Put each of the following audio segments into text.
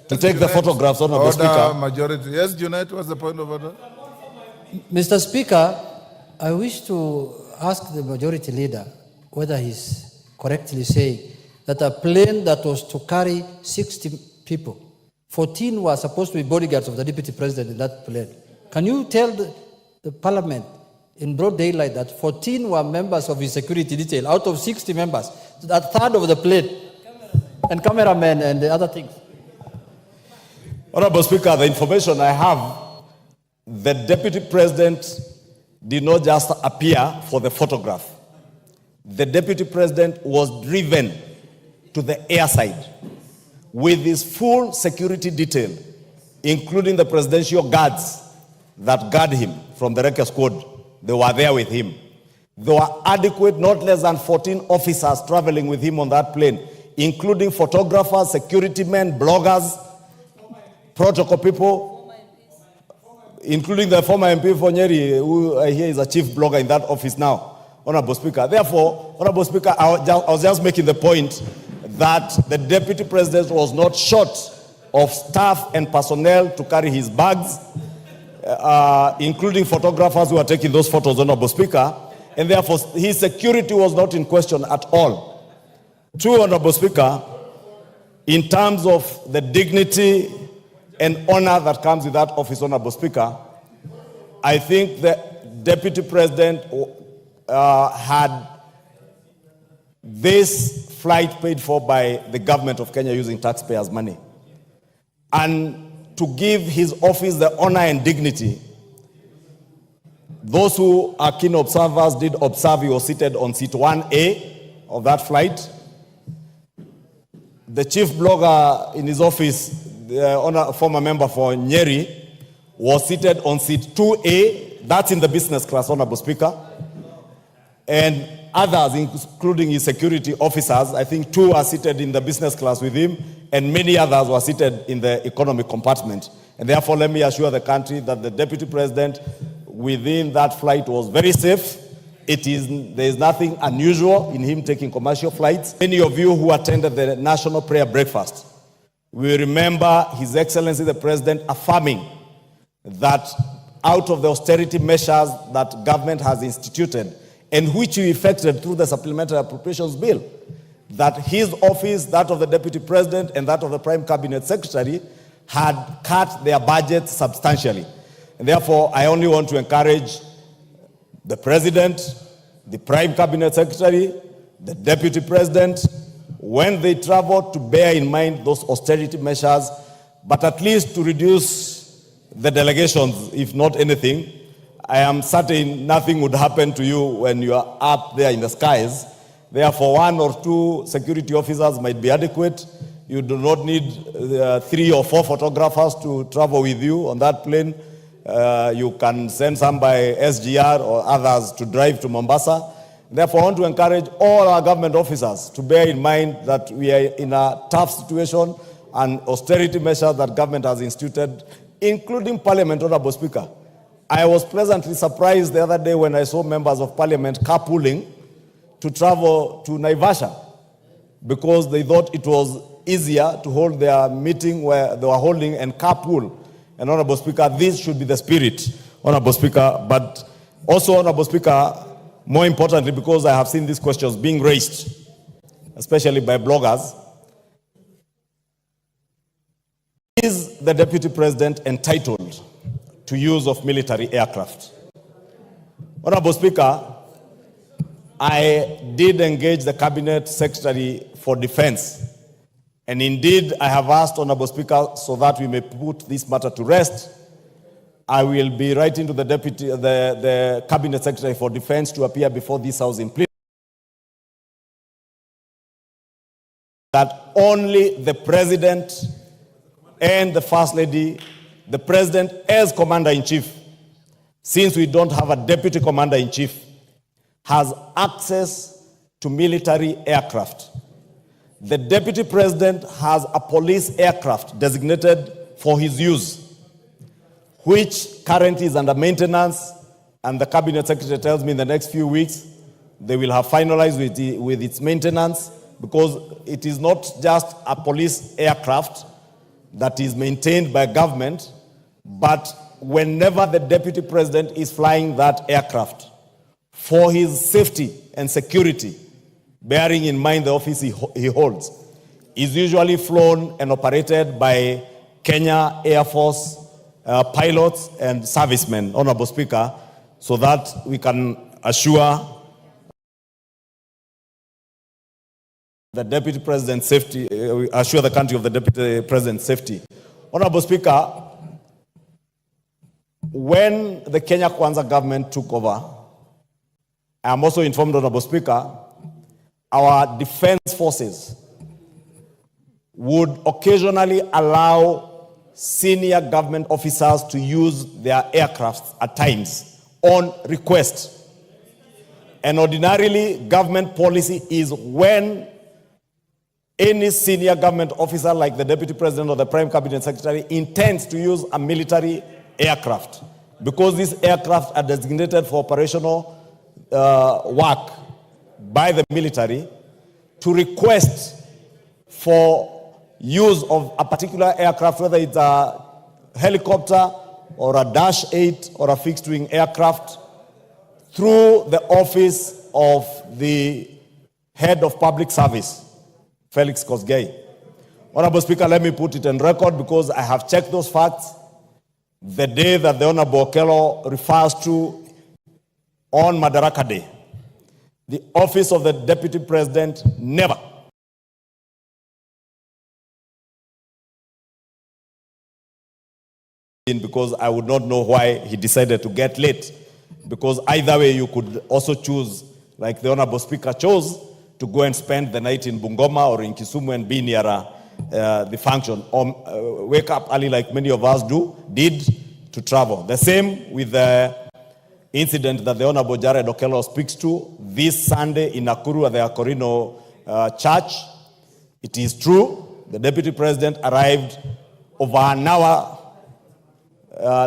to take the photographs, Honorable Speaker. Majority. Yes, Junet, what's the point of order? Mr. Speaker, I wish to ask the majority leader whether he's correctly saying that a plane that was to carry 60 people, 14 were supposed to be bodyguards of the Deputy President in that plane. Can you tell the Parliament in broad daylight that 14 were members of his security detail out of 60 members, a third of the plane, and cameramen and the other things? Honorable Speaker, the information I have, the Deputy President did not just appear for the photograph. The Deputy President was driven to the airside with his full security detail, including the presidential guards that guard him from the Wrecker Squad. They were there with him. There were adequate, not less than 14 officers traveling with him on that plane, including photographers, security men, bloggers, protocol people, including the former MP for Nyeri, who I hear is a chief blogger in that office now, Honorable Speaker. Therefore, Honorable Speaker, I was just making the point that the Deputy President was not short of staff and personnel to carry his bags, including photographers who are taking those photos, Honorable Speaker, and therefore his security was not in question at all. True, Honorable Speaker, in terms of the dignity and honor that comes with that office, Honorable Speaker, I think the Deputy President had this flight paid for by the government of Kenya using taxpayers' money. And to give his office the honor and dignity, those who are keen observers did observe he was seated on seat 1A of that flight. The chief blogger in his office, the former member for Nyeri, was seated on seat 2A. That's in the business class, Honorable Speaker. And others, including his security officers, I think 2 are seated in the business class with him, and many others were seated in the economy compartment. And therefore, let me assure the country that the Deputy President within that flight was very safe. There is nothing unusual in him taking commercial flights. Many of you who attended the National Prayer Breakfast will remember His Excellency the President affirming that out of the austerity measures that government has instituted and which he effected through the Supplementary Appropriations Bill, that his office, that of the Deputy President and that of the Prime Cabinet Secretary had cut their budgets substantially. And therefore, I only want to encourage the President, the Prime Cabinet Secretary, the Deputy President, when they travel, to bear in mind those austerity measures, but at least to reduce the delegations, if not anything. I am certain nothing would happen to you when you are up there in the skies. Therefore, 1 or 2 security officers might be adequate. You do not need 3 or 4 photographers to travel with you on that plane. You can send some by SGR or others to drive to Mombasa. Therefore, I want to encourage all our government officers to bear in mind that we are in a tough situation and austerity measures that government has instituted, including Parliament, Honorable Speaker. I was pleasantly surprised the other day when I saw members of Parliament carpooling to travel to Naivasha because they thought it was easier to hold their meeting where they were holding and carpool. And Honorable Speaker, this should be the spirit, Honorable Speaker. But also, Honorable Speaker, more importantly, because I have seen these questions being raised, especially by bloggers, is the Deputy President entitled to use of military aircraft? Honorable Speaker, I did engage the Cabinet Secretary for Defense, and indeed I have asked, Honorable Speaker, so that we may put this matter to rest, I will be writing to the Cabinet Secretary for Defense to appear before this House in plea that only the President and the First Lady, the President as Commander-in-Chief, since we don't have a Deputy Commander-in-Chief, has access to military aircraft. The Deputy President has a police aircraft designated for his use, which currently is under maintenance, and the Cabinet Secretary tells me in the next few weeks they will have finalized with its maintenance, because it is not just a police aircraft. that is maintained by government, but whenever the deputy president is flying that aircraft for his safety and security, bearing in mind the office he holds, is usually flown and operated by Kenya Air Force pilots and servicemen, Honorable Speaker, so that we can assure the deputy president's safety, assure the country of the deputy president's safety. Honorable Speaker, when the Kenya Kwanza government took over, I am also informed, Honorable Speaker, our defense forces would occasionally allow senior government officers to use their aircrafts at times on request. And ordinarily, government policy is when any senior government officer like the Deputy President or the Prime Cabinet Secretary intends to use a military aircraft, because these aircraft are designated for operational work by the military, to request for use of a particular aircraft, whether it's a helicopter or a Dash 8 or a fixed-wing aircraft, through the office of the head of public service, Felix Kosgei. Honorable Speaker, let me put it on record because I have checked those facts. The day that the Honorable Okello refers to on Madaraka Day, the office of the Deputy President never because I would not know why he decided to get late. Because either way, you could also choose, like the Honorable Speaker chose, to go and spend the night in Bungoma or in Kisumu and be near the function, or wake up early like many of us did to travel. The same with the incident that the Honorable Jared Okello speaks to this Sunday in Nakuru at the Akorino Church. It is true, the Deputy President arrived over an hour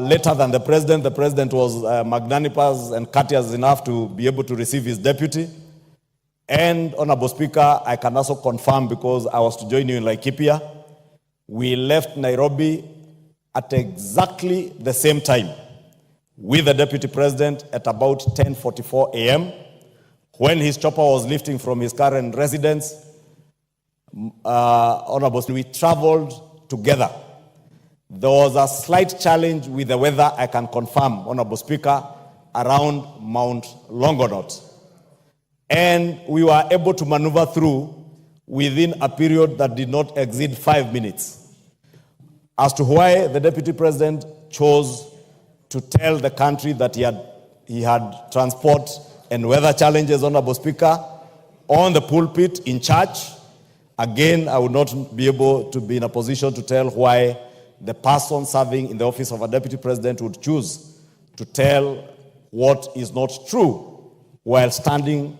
later than the President. The President was magnanimous and courteous enough to be able to receive his deputy. And, Honorable Speaker, I can also confirm, because I was to join you in Laikipia, we left Nairobi at exactly the same time with the Deputy President at about 10:44 a.m. when his chopper was lifting from his current residence. Honorable Speaker, we traveled together. There was a slight challenge with the weather, I can confirm, Honorable Speaker, around Mount Longonot. And we were able to maneuver through within a period that did not exceed 5 minutes. As to why the Deputy President chose to tell the country that he had transport and weather challenges, Honorable Speaker, on the pulpit in church, again, I would not be able to be in a position to tell why the person serving in the office of a Deputy President would choose to tell what is not true while standing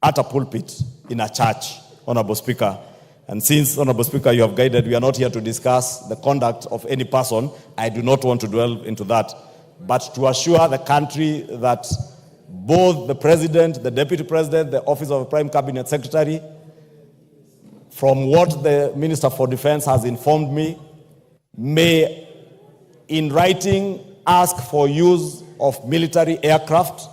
at a pulpit in a church, Honorable Speaker. And since, Honorable Speaker, you have guided, we are not here to discuss the conduct of any person. I do not want to dwell into that. But to assure the country that both the President, the Deputy President, the Office of the Prime Cabinet Secretary, from what the Minister for Defense has informed me, may, in writing, ask for use of military aircraft